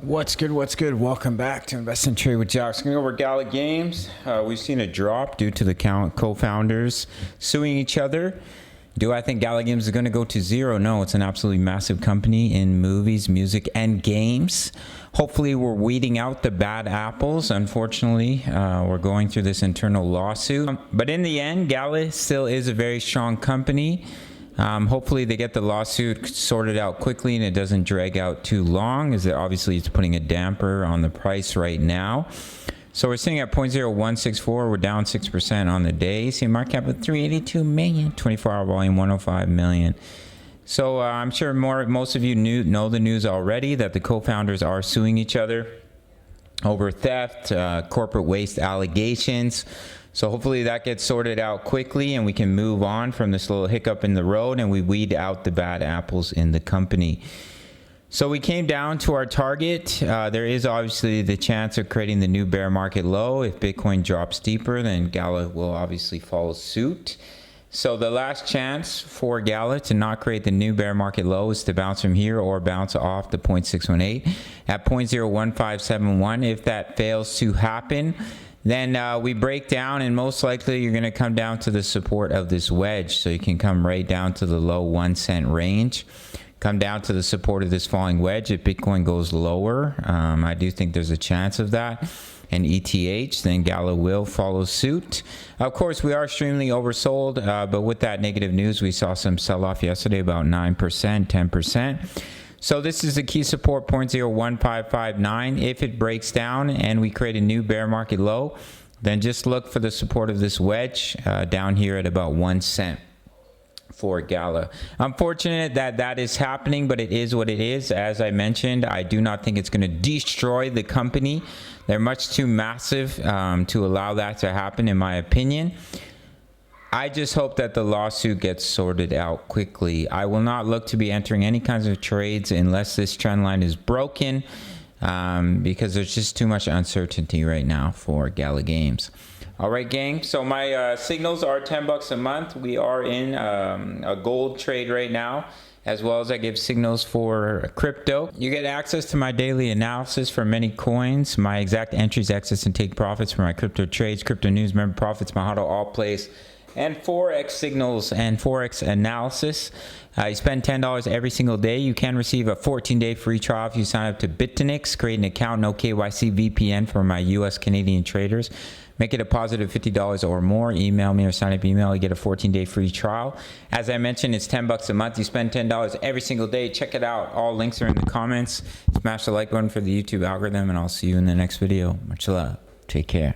What's good? What's good? Welcome back to Invest and Trade with Jaxx. Going over Gala Games. We've seen a drop due to the co-founders suing each other. Do I think Gala Games is going to go to zero? No, it's an absolutely massive company in movies, music, and games. Hopefully, we're weeding out the bad apples. Unfortunately, we're going through this internal lawsuit. But in the end, Gala still is a very strong company. Hopefully they get the lawsuit sorted out quickly and it doesn't drag out too long, as obviously it's putting a damper on the price right now. So we're sitting at 0.0164. We're down 6% on the day. See a market cap of 382 million, 24-hour volume 105 million. So I'm sure most of you know the news already that the co-founders are suing each other over theft, corporate waste allegations. So hopefully that gets sorted out quickly and we can move on from this little hiccup in the road and we weed out the bad apples in the company. So we came down to our target. There is obviously the chance of creating the new bear market low. If Bitcoin drops deeper, then Gala will obviously follow suit. So the last chance for Gala to not create the new bear market low is to bounce from here or bounce off the 0.618 at 0.01571. If that fails to happen, then we break down, and most likely you're going to come down to the support of this wedge. So you can come right down to the low 1 cent range, come down to the support of this falling wedge. If Bitcoin goes lower, I do think there's a chance of that. And ETH, then Gala will follow suit. Of course, we are extremely oversold, but with that negative news, we saw some sell-off yesterday, about 9%, 10%. So this is the key support, 0.01559. If it breaks down and we create a new bear market low, then just look for the support of this wedge down here at about 1 cent for Gala. Unfortunate that that is happening, but it is what it is. As I mentioned, I do not think it's going to destroy the company. They're much too massive to allow that to happen, in my opinion. I just hope that the lawsuit gets sorted out quickly. I will not look to be entering any kinds of trades unless this trend line is broken, because there's just too much uncertainty right now for Gala Games. All right, gang. So my signals are $10 a month. We are in a gold trade right now, as well as I give signals for crypto. You get access to my daily analysis for many coins, my exact entries, access, and take profits for my crypto trades, crypto news, member profits, my how to all place, and Forex signals and Forex analysis. You spend $10 every single day. You can receive a 14-day free trial if you sign up to Bitfinex. Create an account, no KYC, VPN for my US Canadian traders. Make it a positive $50 or more. Email me or sign up email. You get a 14-day free trial. As I mentioned, it's $10 a month. You spend $10 every single day. Check it out. All links are in the comments. Smash the like button for the YouTube algorithm, and I'll see you in the next video. Much love. Take care.